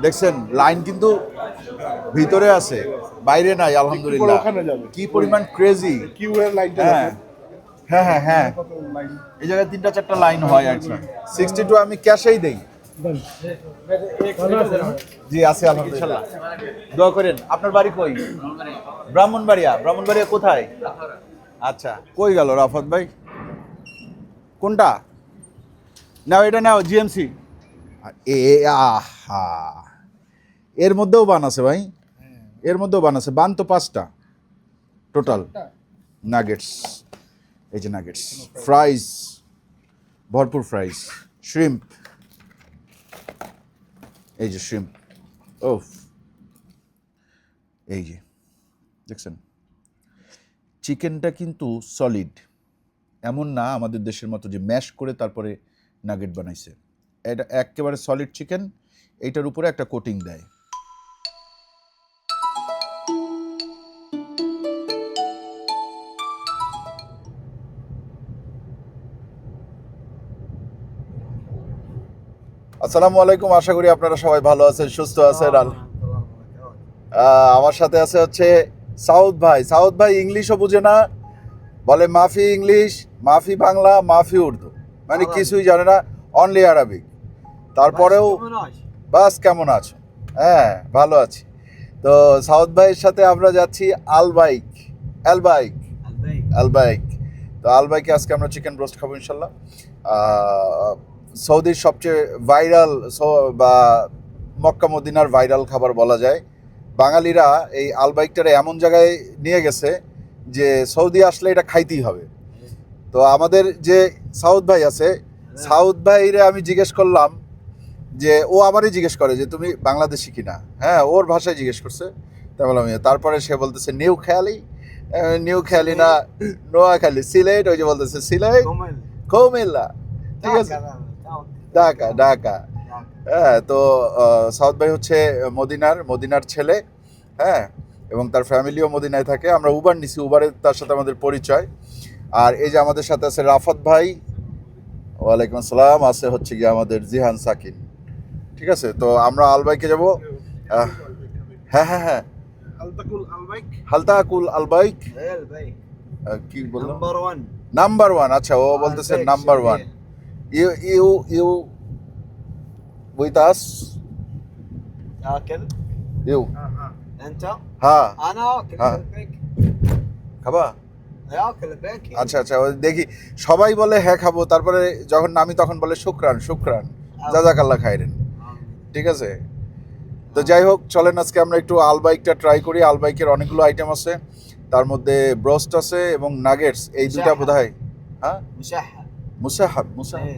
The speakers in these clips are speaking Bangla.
দেখছেন লাইন কিন্তু ভিতরে আছে, বাইরে নাই। আলহামদুলিল্লাহ, কি পরিমাণ ক্রেজি। হ্যাঁ হ্যাঁ হ্যাঁ হ্যাঁ, এই জায়গায় 3-4টা লাইন হয় আর কি। 62 আমি ক্যাশেই দেই। জি আছে আলহামদুলিল্লাহ, দোয়া করেন। আপনার বাড়ি কই? ব্রাহ্মণবাড়িয়া। ব্রাহ্মণবাড়িয়া কোথায়? আচ্ছা, কই গেল রাফাত ভাই? কোনটা নাও? এটা নাও, জিএমসি। এ আহা, এর মধ্যেও বান আছে ভাই, এর মধ্যেও বান আছে। বান তো 5টা টোটাল। নাগেটস, এই যে নাগেটস, ফ্রাইস, ভরপুর ফ্রাইস, শ্রিম্প, এই যে শ্রিম্প, ওফ, এই যে দেখছেন চিকেনটা কিন্তু সলিড, এমন না আমাদের দেশের মতো যে ম্যাশ করে তারপরে নাগেট বানাইছে। এটা একেবারে সলিড চিকেন, এইটার উপরে একটা কোটিং দেয়। আসসালামু আলাইকুম, আশা করি আপনারা সবাই ভালো আছেন, সুস্থ আছেন। আমার সাথে আছে হচ্ছে সাউদ ভাই। সাউদ ভাই ইংলিশও বুঝে না, বলে মাফি ইংলিশ, মাফি বাংলা, মাফি উর্দু, মানে কিছুই জানে না, অনলি আরবিক। তারপরেও বাস কেমন আছো? হ্যাঁ ভালো আছি। তো সাউদ ভাইয়ের সাথে আমরা যাচ্ছি আলবাইক, আলবাইক, আলবাইক। তো আলবাইকে আজকে আমরা চিকেন ব্রোস্ট খাবো ইনশাল্লাহ। সৌদির সবচেয়ে ভাইরাল বা মক্কা মদিনার ভাইরাল খাবার বলা যায়। বাঙালিরা এই আলবাইকটারে এমন জায়গায় নিয়ে গেছে যে সৌদি আসলে এটা খাইতেই হবে। তো আমাদের যে সাউদ ভাই আছে, সাউদ ভাইরে আমি জিজ্ঞেস করলাম যে, ও আমারই জিজ্ঞেস করে যে তুমি বাংলাদেশি কিনা। হ্যাঁ, ওর ভাষায় জিজ্ঞেস করছে। তাই বললাম, তারপরে সে বলতেছে নিউ খেয়ালি, নিউ খেয়ালি না নোয়াখালী, সিলেট। ওই যে বলতেছে সিলেট, কুমিল্লা, ঠিক আছে, ঢাকা, ঢাকা। হ্যাঁ, তো সাউদ ভাই হচ্ছে মদিনার ছেলে। হ্যাঁ, এবং তার ফ্যামিলিও মদিনায় থাকে। আমরা উবার নিছি, উবারে তার সাথে আমাদের পরিচয়। আর এই যে আমাদের সাথে আছে রাফাত ভাই, ওয়ালাইকুম আসসালাম, আছে হচ্ছে গিয়ে আমাদের জিহান সাকিন। ঠিক আছে, তো আমরা আলবাইকে যাবো। হ্যাঁ হ্যাঁ হ্যাঁ, হালতাকুল আলবাইক। কি বললাম? Number one. আচ্ছা, ও বলতেছে number one. You you you with us you. হ্যাঁ হ্যাঁ, খাবা? আচ্ছা আচ্ছা, দেখি সবাই বলে হ্যাঁ খাবো, তারপরে যখন নামি তখন বলে শুকরান শুকরান, জাজাকাল্লাহ খাইরেন। ঠিক আছে, তো যাই হোক, চলেন আজকে আমরা একটু আলবাইকটা ট্রাই করি। আলবাইকের অনেকগুলো আইটেম আছে, তার মধ্যে ব্রোস্ট আছে এবং নাগেটস, এই দুটা বোধহয়। হ্যাঁ, মুসাহাব। মুসাহাব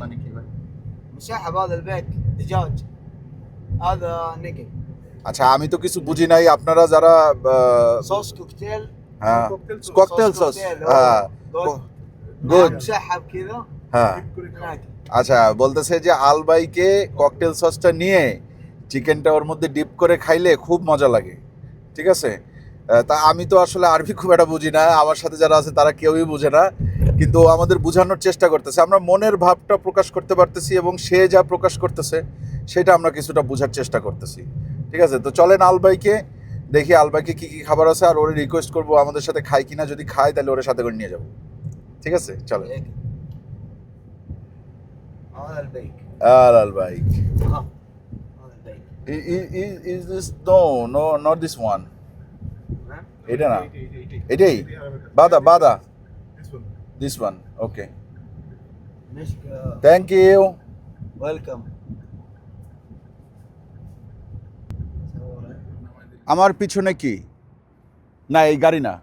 মানে কি ভাই? مسحب هذا البيك دجاج هذا نقل আচ্ছা, আমি তো কিছু বুঝি নাই। আপনারা যারা صوص كوكتيل হ্যাঁ, ককটেল সস, হ্যাঁ গুড, مسحب كذا হ্যাঁ। আচ্ছা, বলতেছে যে আলবাইকে ককটেল সসটা নিয়ে চিকেনটা ওর মধ্যে ডিপ করে খাইলে খুব মজা লাগে। ঠিক আছে, তা আমি তো আসলে আরবি খুব একটা বুঝি না, আমার সাথে যারা আছে তারা কেউই বুঝে না, কিন্তু আমাদের বোঝানোর চেষ্টা করতেছে। আমরা মনের ভাবটা প্রকাশ করতে পারতেছি এবং সে যা প্রকাশ করতেছে সেটা আমরা কিছুটা বোঝার চেষ্টা করতেছি। ঠিক আছে, তো চলেন আলবাইকে দেখি আলবাইকে কী কী খাবার আছে, আর ওরে রিকোয়েস্ট করবো আমাদের সাথে খাই কিনা। যদি খাই তাহলে ওরে সাথে করে নিয়ে যাবো। ঠিক আছে, চলেন। هذا البيك Al Baik هذا البيك is this? No, not this one. এটা না, এটাই বাদা বাদা, this one. Okay, thank you, welcome. আমার পিছনে কি? না, এই গাড়ি না,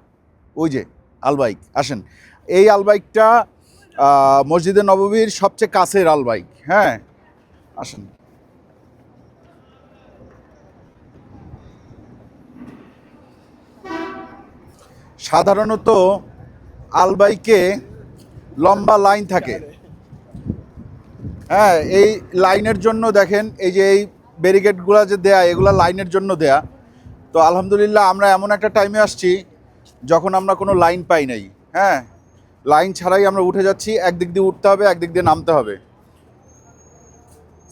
ওই যে আলবাইক। আসেন, এই আলবাইকটা মসজিদে নববীর সবচেয়ে কাছের আলবাইক। হ্যাঁ, আসেন। সাধারণত আলবাইকে লম্বা লাইন থাকে। হ্যাঁ, এই লাইনের জন্য দেখেন, এই যে এই ব্যারিকেডগুলো যে দেয়া, এগুলো লাইনের জন্য দেয়া। তো আলহামদুলিল্লাহ আমরা এমন একটা টাইমে আসছি যখন আমরা কোনো লাইন পাই নাই। হ্যাঁ, লাইন ছাড়াই আমরা উঠে যাচ্ছি। একদিক দিয়ে উঠতে হবে, একদিক দিয়ে নামতে হবে।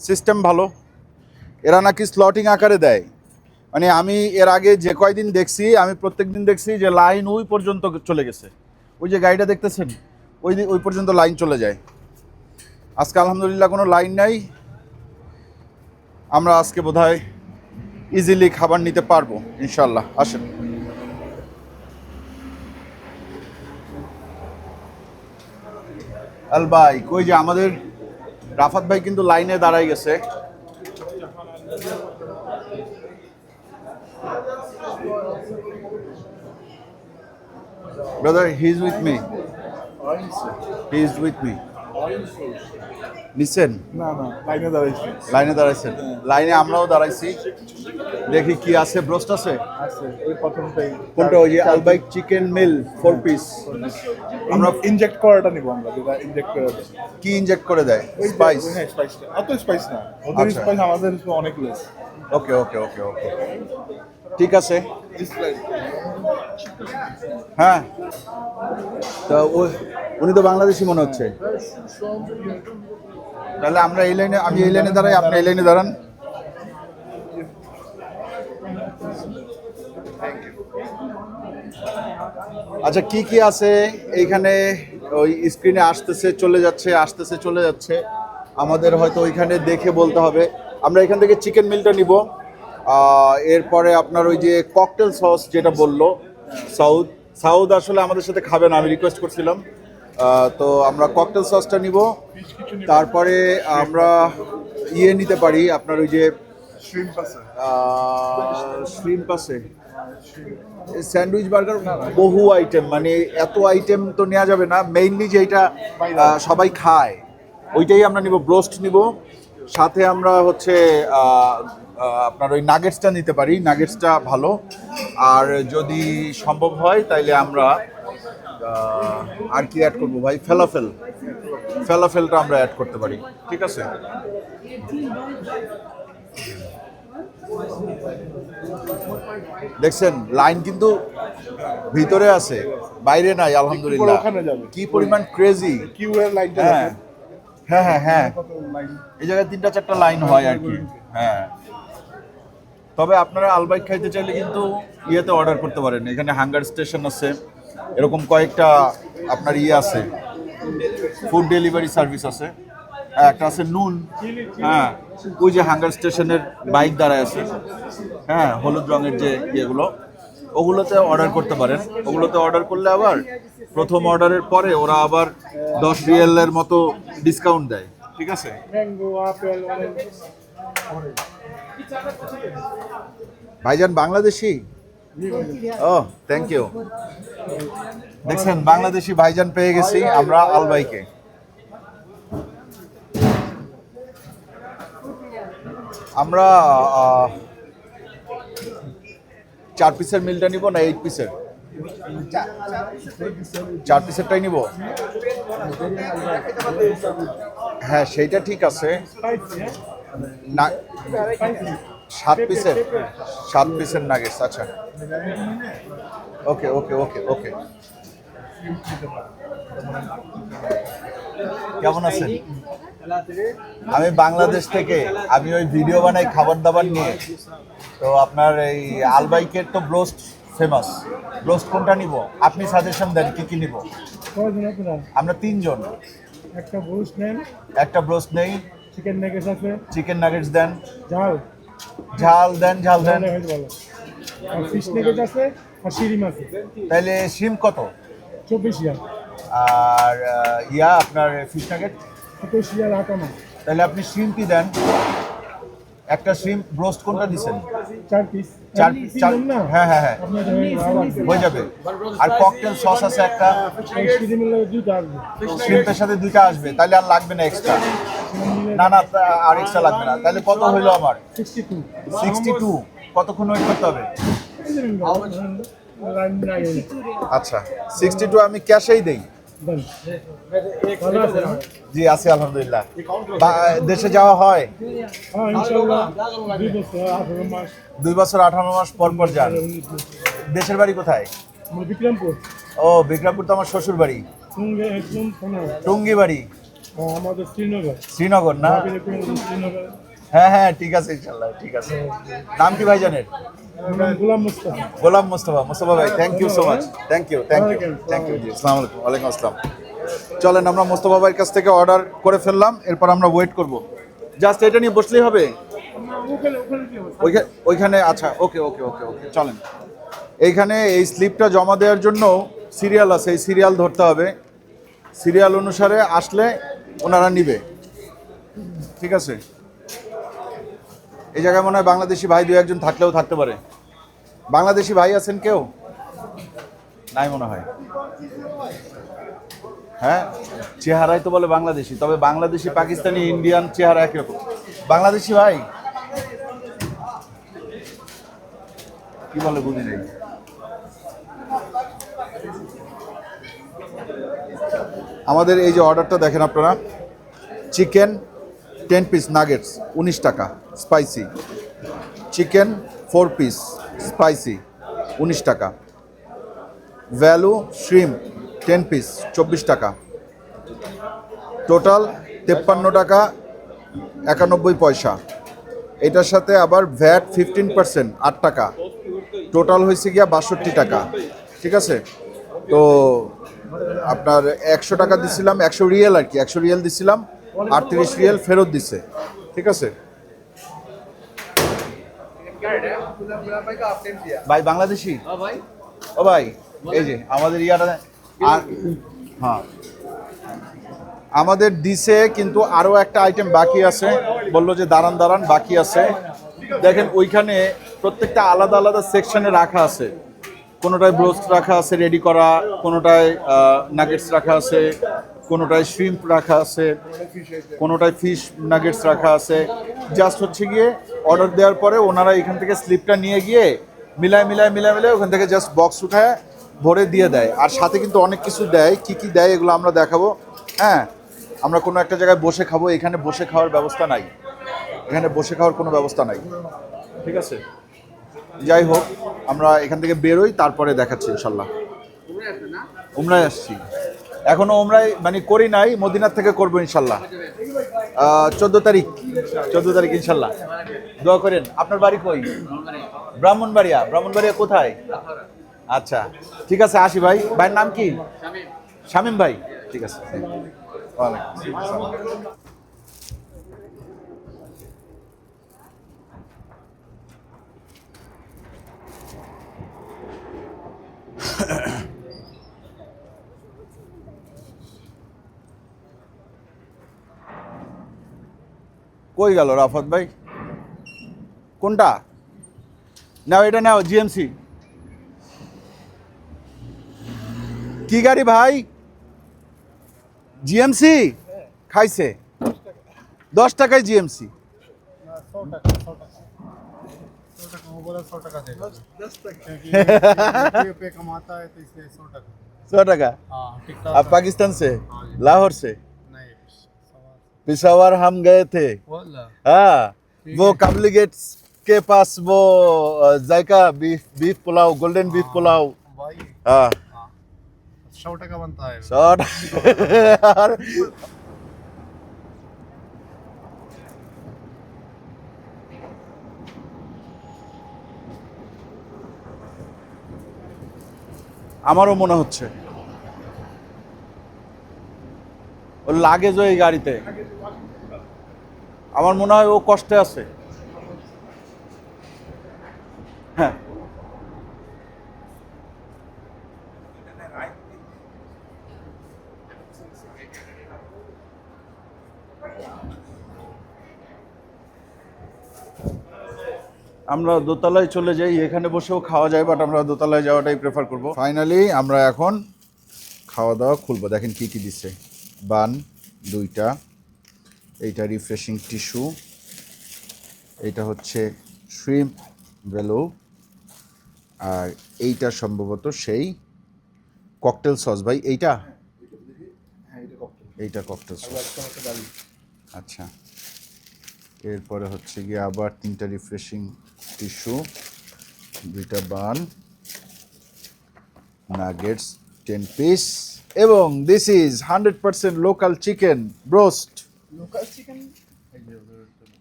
সিস্টেম ভালো। এরা নাকি স্লটিং আকারে দেয়। মানে আমি এর আগে যে কয়দিন দেখছি, আমি প্রত্যেক দিন দেখছি যে লাইন ওই পর্যন্ত চলে গেছে। ওই যে গাড়িটা দেখতেছেন, ওই পর্যন্ত লাইন চলে যায়। আজকে আলহামদুলিল্লাহ কোনো লাইন নাই। আমরা আজকে বোধহয় ইজিলি খাবার নিতে পারবো ইনশাল্লাহ। আসেন। আল ভাই কই যে আমাদের রাফাত ভাই কিন্তু লাইনে দাঁড়াই গেছে। Brother, he's with me. He is with me. নিচ্ছেন? না না লাইনে দাঁড়াইছি লাইনে দাঁড়াইছেন? লাইনে আমরাও দাঁড়াইছি। দেখি কি আছে। ব্রোস্ট আছে? আছে ওই প্রথমটাই কোনটা? ওই যে আলবাইক চিকেন মিল 4 পিস। আমরা ইনজেক্ট করাটা নিব, আমরা যেটা ইনজেক্ট করে দেয় কি ইনজেক্ট করে দেয়? স্পাইস? হ্যাঁ স্পাইসটা অত স্পাইস না, ওদের আচ্ছা। স্পাইস আমাদের অনেক লেস। ওকে ওকে ওকে ওকে, ঠিক আছে। হ্যাঁ, তা উনি তো বাংলাদেশি মনে হচ্ছে। তাহলে আমরা এই লাইনে, আমি এই লাইনে দাঁড়াই, আপনি এই লাইনে দাঁড়ান। আচ্ছা, কি কি আছে এইখানে? ওই স্ক্রিনে আসতেছে চলে যাচ্ছে, আসতেছে চলে যাচ্ছে। আমাদের হয়তো ওইখানে দেখে বলতে হবে। আমরা এখান থেকে চিকেন মিলটা নিব। এরপরে আপনার ওই যে ককটেল সস যেটা বললো সাউদ আসলে আমাদের সাথে খাবে না, আমি রিকোয়েস্ট করছিলাম। তো আমরা ককটেল সসটা নিব। তারপরে আমরা ইয়ে নিতে পারি, আপনার ওই যে শ্রিম্প আছে, স্যান্ডউইচ বার্গার, বহু আইটেম, মানে এত আইটেম তো নেওয়া যাবে না। মেইনলি যেটা সবাই খায় ওইটাই আমরা নিব। ব্রোস্ট নিব, সাথে আমরা হচ্ছে আপনার ওই নাগেটসটা নিতে পারি, নাগেটসটা ভালো। আর যদি সম্ভব হয় তাইলে আমরা আর কি অ্যাড করবো ভাই? ফেলাফেলটা আমরা অ্যাড করতে পারি, ঠিক আছে। দেখছেন লাইন কিন্তু ভিতরে আছে, বাইরে নাই আলহামদুলিল্লাহ। ওখানে যাবে কি পরিমাণ ক্রেজি! কিউ এর লাইনটা হ্যাঁ হ্যাঁ হ্যাঁ হ্যাঁ, কত লাইন, এই জায়গায় 3-4টা লাইন হয় আর কি। হ্যাঁ, তবে আপনারা আলবাইক খাইতে চাইলে কিন্তু ইয়েতে অর্ডার করতে পারেন। এখানে হাঙ্গার স্টেশন আছে, এরকম কয়েকটা আপনার ইয়ে আছে, ফুড ডেলিভারি সার্ভিস আছে। হ্যাঁ, একটা আছে নুন। হ্যাঁ, ওই যে হাঙ্গার স্টেশনের বাইক দাঁড়ায় আছে, হ্যাঁ, হলুদ রঙের যে ইয়েগুলো, ওগুলোতে অর্ডার করতে পারেন। ওগুলোতে অর্ডার করলে আবার প্রথম অর্ডারের পরে ওরা আবার 10 রিয়ালের মতো ডিসকাউন্ট দেয়, ঠিক আছে। Mango, apple, orange. ভাইজান বাংলাদেশি? ও থ্যাংক ইউ। দেখছেন বাংলাদেশি ভাইজান পেয়ে গেছি আমরা আলবাইকে। আমরা 4 পিসের মিলটা নিব না 8 পিসের? 4 পিসেরটাই নিব। হ্যাঁ সেইটা ঠিক আছে। না 7 পিসের নাগেটস। আচ্ছা ওকে ওকে ওকে ওকে। কেমন আছেন? আমি বাংলাদেশ থেকে, আমি ওই ভিডিও বানাই খাবার দাবার নিয়ে। তো আপনার এই আলবাইকের তো ব্রোস্ট ফেমাস, ব্রোস্ট কোনটা নিব? আপনি সাজেশন দেন কি কি নিব। কয়জন আপনারা? আমরা 3 জন। একটা ব্রোস্ট নেন, একটা ব্রোস্ট নেই। চিকেন নাগেটস আছে, চিকেন নাগেটস দেন। ঝাল ঝাল দেন, ঝাল দেন। তাহলে হয়তো ভালো। আর ফিশ নাগেটস আছে, আর শিরিম আছে। তাইলে শিম কত? 24 রিয়াল। আর ইয়া আপনার ফিশ নাগেট? 25 রিয়াল আটানা। তাহলে আপনি শিমটি দেন। একটা শিম ব্রোস্ট কোনটা দিছেন? 4 পিস। চার না? হ্যাঁ হ্যাঁ হ্যাঁ, আপনার হয়ে যাবে। আর ককটেল সস আছে একটা, শিরিম মিলে 2টা আসবে। শিমটার সাথে 2টা আসবে, তাহলে আর লাগবে না এক্সট্রা। না না, আর এক্সট্রা লাগবে না। তাহলে কত হইলো আমার? 62। 62। কতক্ষণ ওয়েট করতে হবে? আচ্ছা 62 আমি ক্যাশেই দেই। ভালো আছে না? জি আছি আলহামদুলিল্লাহ। দেশে যাওয়া হয়? হ্যাঁ ইনশাআল্লাহ 2 বছর 18 মাস। 2 বছর 18 মাস পর পর যান। দেশের বাড়ি কোথায়? বিক্রমপুর। ও বিক্রমপুর তো আমার শ্বশুর বাড়ি। টুঙ্গি বাড়ি। আমাদের শ্রীনগর। শ্রীনগর না? শ্রীনগর। হ্যাঁ হ্যাঁ ঠিক আছে ইনশাল্লাহ ঠিক আছে। নাম কি ভাই জানেন? গোলাম মুস্তাফা। গোলাম মোস্তফা। মোস্তফা ভাই thank you so much. Thank you thank you thank you জি আসসালামু আলাইকুম। ওয়ালাইকুম আসসালাম। চলেন আমরা মোস্তফা ভাইয়ের কাছ থেকে অর্ডার করে ফেললাম, এরপর আমরা ওয়েট করব। জাস্ট এটা নিয়ে বসলেই হবে ওইখানে? আচ্ছা ওকে ওকে ওকে ওকে চলেন। এইখানে এই স্লিপটা জমা দেওয়ার জন্য সিরিয়াল আছে, এই সিরিয়াল ধরতে হবে। সিরিয়াল অনুসারে আসলে ওনারা নিবে, ঠিক আছে? এই জায়গায় মনে হয় বাংলাদেশি ভাই দু একজন থাকলেও থাকতে পারে। বাংলাদেশি ভাই আছেন কেউ? নাই মনে হয়। হ্যাঁ চেহারাই তো বলে বাংলাদেশি, তবে বাংলাদেশি পাকিস্তানি ইন্ডিয়ান চেহারা একই রকম। বাংলাদেশি ভাই কি বলে বুঝি নেই। আমাদের এই যে অর্ডারটা দেখেন আপনারা, চিকেন 10 পিস নাগেটস 19 টাকা স্পাইসি, চিকেন 4 পিস স্পাইসি 19 টাকা, ভ্যালু শ্রিম 10 পিস 24 টাকা, টোটাল 53 টাকা 91 পয়সা। এটার সাথে আবার ভ্যাট 15% 8 টাকা, টোটাল হয়েছে গিয়া 62 টাকা, ঠিক আছে? তো আপনার 100 টাকা দিছিলাম, 100 রিয়েল আর কি, 100 রিয়েল দিছিলাম, 38 রিয়েল ফেরত দিছে, ঠিক আছে? ভাই বাংলাদেশি? ও ভাই এই যে আমাদের ইয়াটা আর হ্যাঁ আমাদের দিছে, কিন্তু আরো একটা আইটেম বাকি আছে, বললো যে দাঁড়ান দাঁড়ান বাকি আছে। দেখেন ওইখানে প্রত্যেকটা আলাদা আলাদা সেকশনে রাখা আছে, কোনোটায় ব্রোস্ট রাখা আছে রেডি করা, কোনোটায় নাগেটস রাখা আছে, কোনোটায় শ্রিম্প রাখা আছে, কোনোটায় ফিশ নাগেটস রাখা আছে। জাস্ট হচ্ছে গিয়ে অর্ডার দেওয়ার পরে ওনারা এখান থেকে স্লিপটা নিয়ে গিয়ে মিলায় মিলায় মিলায় মিলায় ওখান থেকে জাস্ট বক্স উঠায় ভরে দিয়ে দেয়। আর সাথে কিন্তু অনেক কিছু দেয়, কি কি দেয় এগুলো আমরা দেখাবো। হ্যাঁ আমরা কোনো একটা জায়গায় বসে খাবো, এখানে বসে খাওয়ার ব্যবস্থা নাই, এখানে বসে খাওয়ার কোনো ব্যবস্থা নাই, ঠিক আছে? যাই হোক আমরা এখান থেকে বেরোই, তারপরে দেখাচ্ছি ইনশাল্লাহ। উমরায় আসছি, এখনো উমরায় মানে করি নাই, মদিনার থেকে করবো ইনশাল্লাহ। 14 তারিখ ইনশাল্লাহ, দোয়া করেন। আপনার বাড়ি কই? ব্রাহ্মণবাড়িয়া। ব্রাহ্মণবাড়িয়া কোথায়? আচ্ছা ঠিক আছে, আসি ভাই। ভাইয়ের নাম কি? শামীম ভাই, ঠিক আছে। ওয়ালাইকুম আসসালাম। কই গেল রাফত ভাই? কোনটা নাও? এটা নাও, জিএমসি। কি গাড়ি ভাই? জিএমসি খাইছে 10 টাকায় জিএমসি। 100 টাকা। आप पाकिस्तान से? लाहौर से? पिशावर हम गए थे। हाँ वो काबली गेट के पास वो Zaika beef pulao, golden beef pulao. हाँ 100 টাকা बनता है। 100 টাকা। আমারও মনে হচ্ছে ওর লাগেজ এই গাড়িতে, আমার মনে হয় ও কষ্টে আছে। হ্যাঁ আমরা দোতলায় চলে যাই, এখানে বসেও খাওয়া যায়, বাট আমরা দোতলায় যাওয়াটাই প্রেফার করব। ফাইনালি আমরা এখন খাওয়া দাওয়া খুলবো। দেখেন কি কি দিচ্ছে, বান 2টা, এইটা রিফ্রেশিং টিস্যু, এইটা হচ্ছে শ্রিম্প ভেলো, আর এইটা সম্ভবত সেই ককটেল সস। ভাই এইটা ককটেল সস। আচ্ছা এরপরে হচ্ছে গিয়ে আবার 3টা রিফ্রেশিং টিস্যু, 2টা বান, নাগেটস 10 পিস, এবং this is 100% local chicken broast. Local chicken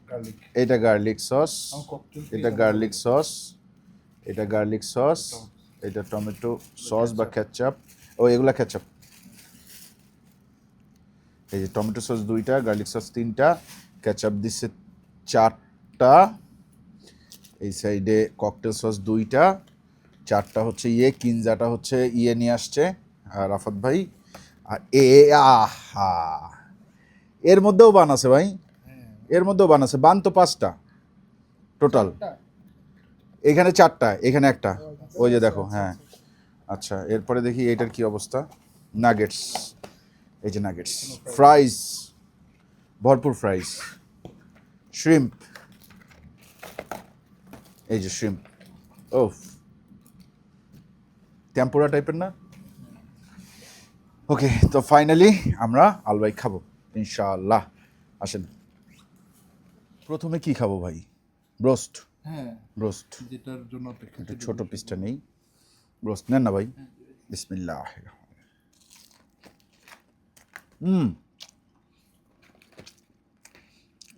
garlic এটা গার্লিক সস, আমার ককটেল এটা গার্লিক সস, এটা গার্লিক সস, এটা টমেটো সস বা কেচাপ, ও এগুলা কেচাপ। এই যে টমেটো সস 2টা, গার্লিক সস 3টা, কেচাপ দিচ্ছে 4টা, এই সাইডে ককটেল সস 2টা, 4টা হচ্ছে কিনজাটা হচ্ছে নিয়ে আসছে আর রাফাত ভাই। আর আহা, এর মধ্যেও বান আছে ভাই, এর মধ্যেও বান আছে, বান তো 5টা টোটাল, এখানে 4টা, এখানে একটা, ওই যে দেখো। হ্যাঁ আচ্ছা, এরপরে দেখি এটার কি অবস্থা। নাগেটস, এই যে নাগেটস, ফ্রাইস, ভরপুর ফ্রাইস, শ্রিম্প, এই যে শ্রিম্প, ওফ, টেম্পোরা টাইপের না। ওকে, তো ফাইনালি আমরা আলবাই খাবো ইনশাআল্লাহ। আসেন, প্রথমে কি খাবো ভাই? ব্রোস্ট। হ্যাঁ, ব্রোস্ট, যেটার জন্য অপেক্ষা একটু ছোট পিসটা নেই। ব্রোস্ট নেন না ভাই, বিসমিল্লাহ।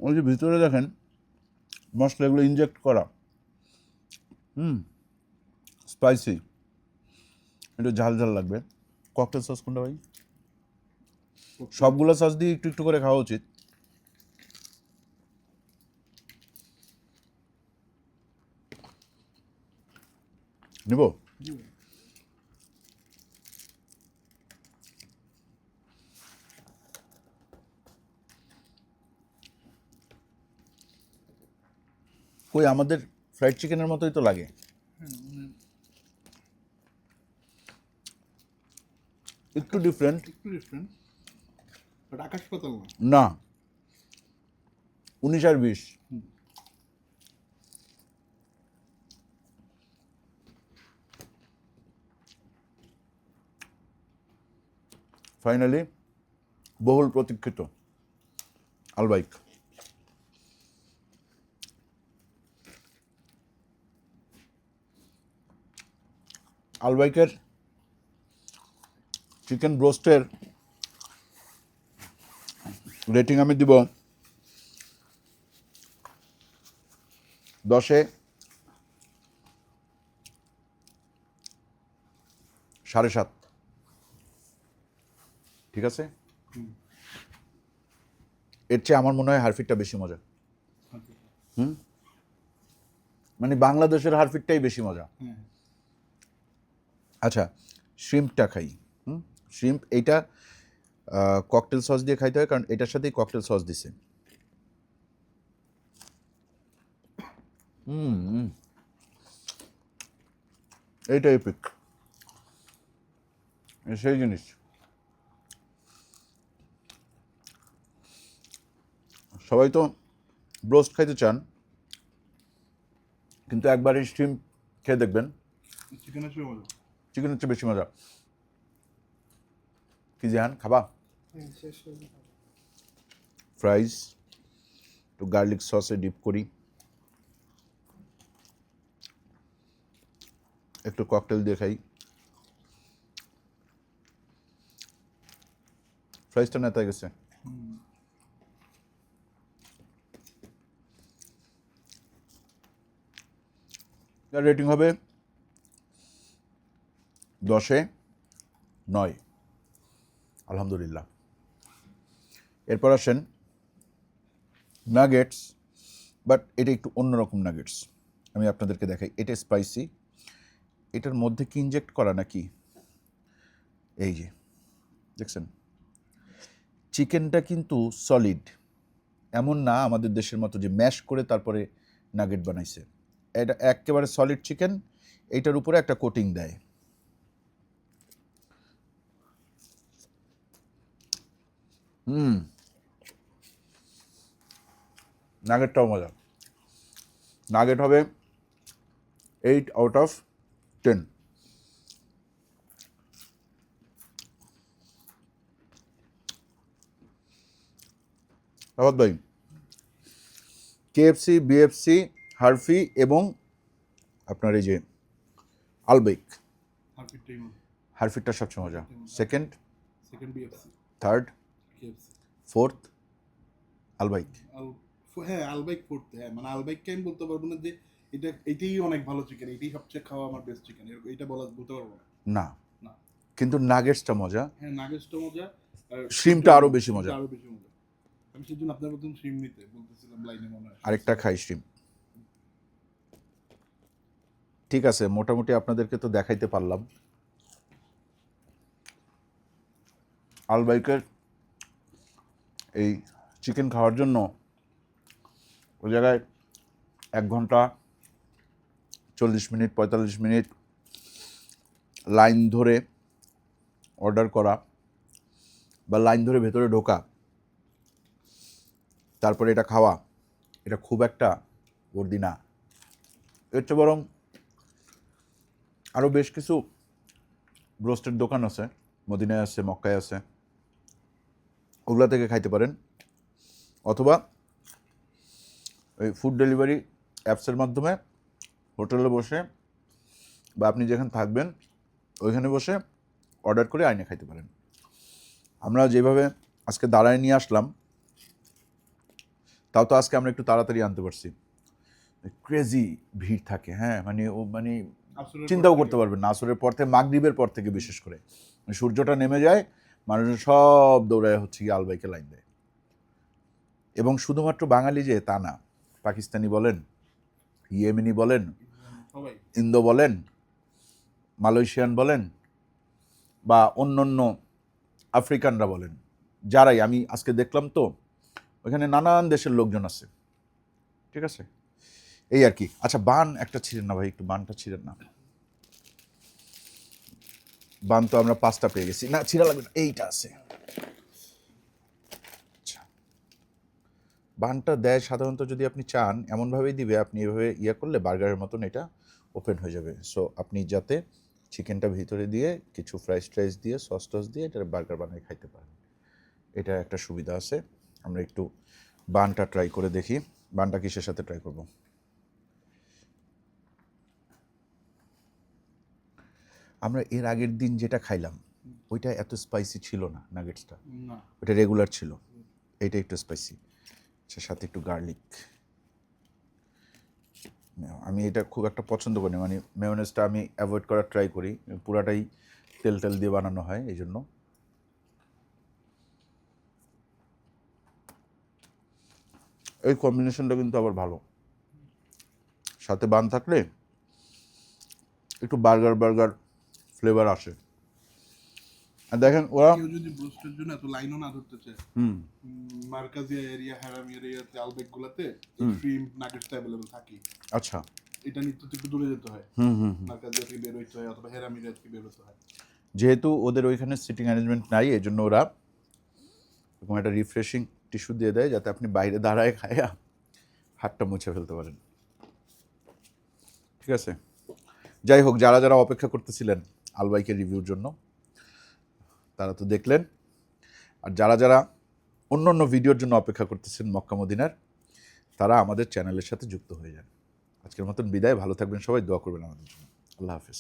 ওই যে ভিতরে দেখেন মশলা এগুলো ইনজেক্ট করা, স্পাইসি, একটু ঝাল ঝাল লাগবে। ককটেল সস কোনটা ভাই? সবগুলো সস দিয়ে একটু একটু করে খাওয়া উচিত। নিব? কই, আমাদের ফ্রাইড চিকেনের মতোই তো লাগে। একটু ডিফারেন্ট। একটু ডিফারেন্ট, বাট আকাশ পাতাল না। না, 19 আর 20। ফাইনালি বহুল প্রতীক্ষিত আলবাইক। আলবাইকের চিকেন ব্রোস্টের রেটিং আমি দিব 10-এ 7.5। ঠিক আছে, এর চেয়ে আমার মনে হয় হারফিটটা বেশি মজা। মানে বাংলাদেশের হারফিটটাই বেশি মজা। আচ্ছা, শ্রিম্পটা খাই। শ্রিম্প এইটা ককটেল সস দিয়ে খাইতে হয়, কারণ এটার সাথেই ককটেল সস দিছে। এইটা এপিক, সেই জিনিস। সবাই তো ব্রোস্ট খাইতে চান, কিন্তু একবার এই শ্রিম্প খেয়ে দেখবেন, চিকেনের চেয়ে মজা। চিকেনের চেয়ে বেশি মজা। কি জান খাবা? ফ্রাইস একটু গার্লিক সসে ডিপ করি, একটু ককটেল দিয়ে খাই। ফ্রাইসটা নেতায় গেছে। তার রেটিং হবে 10-এ 9, আলহামদুলিল্লাহ। এরপর আসেন নাগেটস, বাট এটা একটু অন্যরকম নাগেটস। আমি আপনাদেরকে দেখাই, এটা স্পাইসি। এটার মধ্যে কি ইনজেক্ট করা নাকি, এই যে দেখছেন, চিকেনটা কিন্তু সলিড, এমন না আমাদের দেশের মতো যে ম্যাশ করে তারপরে নাগেট বানাইছে। এটা একেবারে সলিড চিকেন, এইটার উপরে একটা কোটিং দেয়। নাগেটটাও মজা। নাগেট হবে 8/10। রাহাত ভাই, কেএফসি, বিএফসি, হারফি এবং আপনার এই যে আলবেক, হারফিটটাই মজা। হারফিটটা সবচেয়ে মজা। Second, second BFC, third, KFC, fourth Albaik. আর হ্যাঁ আলবাইক করতে, হ্যাঁ মানে আলবাইককে আমি বলতে পারবো না যে এটাই অনেক ভালো চিকেন, এটাই সবচেয়ে খাওয়া আমার বেস্ট চিকেন, এটা বলতে পারবো না। না, না। কিন্তু নাগেটসটা মজা, হ্যাঁ নাগেটসটা মজা, আর শ্রিমটা আরো বেশি মজা। আরো বেশি মজা। আমি সেজন্য আপনার মতন শ্রিম নিতে বলতেছিলাম লাইনে মনে হয়। আরেকটা খাই শ্রিম। ঠিক আছে, মোটামুটি আপনাদেরকে তো দেখাইতে পারলাম আলবাইকের এই চিকেন খাওয়ার জন্য ওই জায়গায় 1 ঘন্টা 40 মিনিট 45 মিনিট লাইন ধরে অর্ডার করা বা লাইন ধরে ভেতরে ঢোকা, তারপরে এটা খাওয়া, এটা খুব একটা বর্দি না। এর চেয়ে বরং আরও বেশ কিছু ব্রোস্টের দোকান আছে, মদিনায় আছে, মক্কায় আছে, ওগুলা থেকে খাইতে পারেন। অথবা ওই ফুড ডেলিভারি অ্যাপসের মাধ্যমে হোটেলে বসে বা আপনি যেখানে থাকবেন ওইখানে বসে অর্ডার করে আইনে খাইতে পারেন। আমরা যেভাবে আজকে দাঁড়ায় নিয়ে আসলাম, তাও তো আজকে আমরা একটু তাড়াতাড়ি আনতে পারছি। ক্রেজি ভিড় থাকে, হ্যাঁ মানে চিন্তাও করতে পারবেন না। আসরের পর থেকে, মাগরিবের পর থেকে বিশেষ করে সূর্যটা নেমে যায়, মানুষজন সব দৌড়ায় হচ্ছে গিয়ে আলবাইকে লাইন দেয়। এবং শুধুমাত্র বাঙালি যে তা না, পাকিস্তানি বলেন, ইয়েমেনি বলেন, ইন্দো বলেন, মালয়েশিয়ান বলেন বা অন্য আফ্রিকানরা বলেন, যারাই আমি আজকে দেখলাম তো ওখানে নানান দেশের লোকজন আছে। ঠিক আছে, এই আর কি। আচ্ছা বান একটা ছিঁড়েন না ভাই, একটু বানটা ছিঁড়েন না। বান তো আমরা 5টা পেয়ে গেছি, না ছিঁড়া লাগবে না, এইটা আছে। আচ্ছা, বানটা দেয় সাধারণত যদি আপনি চান এমনভাবেই দিবে, আপনি এভাবে করলে বার্গারের মতন এটা ওপেন হয়ে যাবে। সো আপনি যাতে চিকেনটা ভিতরে দিয়ে কিছু ফ্রাইস দিয়ে সস টস দিয়ে এটা বার্গার বানিয়ে খাইতে পারেন, এটা একটা সুবিধা আছে। আমরা একটু বানটা ট্রাই করে দেখি। বানটা কিসের সাথে ট্রাই করব? আমরা এর আগের দিন যেটা খাইলাম ওইটা এত স্পাইসি ছিল না, নাগেটসটা ওইটা রেগুলার ছিল, এইটা একটু স্পাইসি। আচ্ছা, সাথে একটু গার্লিক। আমি এটা খুব একটা পছন্দ করি, মানে মেয়োনেজটা আমি অ্যাভয়েড করার ট্রাই করি, পুরাটাই তেল দিয়ে বানানো হয় এই জন্য। এই কম্বিনেশনটা কিন্তু আবার ভালো, সাথে বান থাকলে একটু বার্গার ফ্লেভার আসে। আর দেখেন ওরা কেউ যদি ব্রোস্টের জন্য এত লাইনও না ধরতে চায়, মার্কাজিয়া এরিয়া, হ্যারাম এরিয়াতে, আলবেক গুলাতে শ্রিম্প নাগেটস অ্যাভেলেবল থাকে। আচ্ছা, এটা নিতে তো একটু দূরে যেতে হয়, মার্কাজিয়া থেকে বের হইতে হয় অথবা হ্যারাম এরিয়া থেকে বের হতে হয়। যেহেতু ওদের ওইখানে সিটিং অ্যারেঞ্জমেন্ট নাই, এই জন্য ওরা এরকম একটা রিফ্রেশিং টিস্যু দিয়ে দেয় যাতে আপনি বাইরে দাঁড়ায় খায়া হাতটা মুছে ফেলতে পারেন। ঠিক আছে, যাই হোক, যারা অপেক্ষা করতেছিলেন আলবাইকের রিভিউর জন্য তারা তো দেখলেন, আর যারা অন্য ভিডিওর জন্য অপেক্ষা করতেছেন মক্কা মদিনার, তারা আমাদের চ্যানেলের সাথে যুক্ত হয়ে যান। আজকের মতন বিদায়, ভালো থাকবেন সবাই, দোয়া করবেন আমাদের জন্য। আল্লাহ হাফেজ।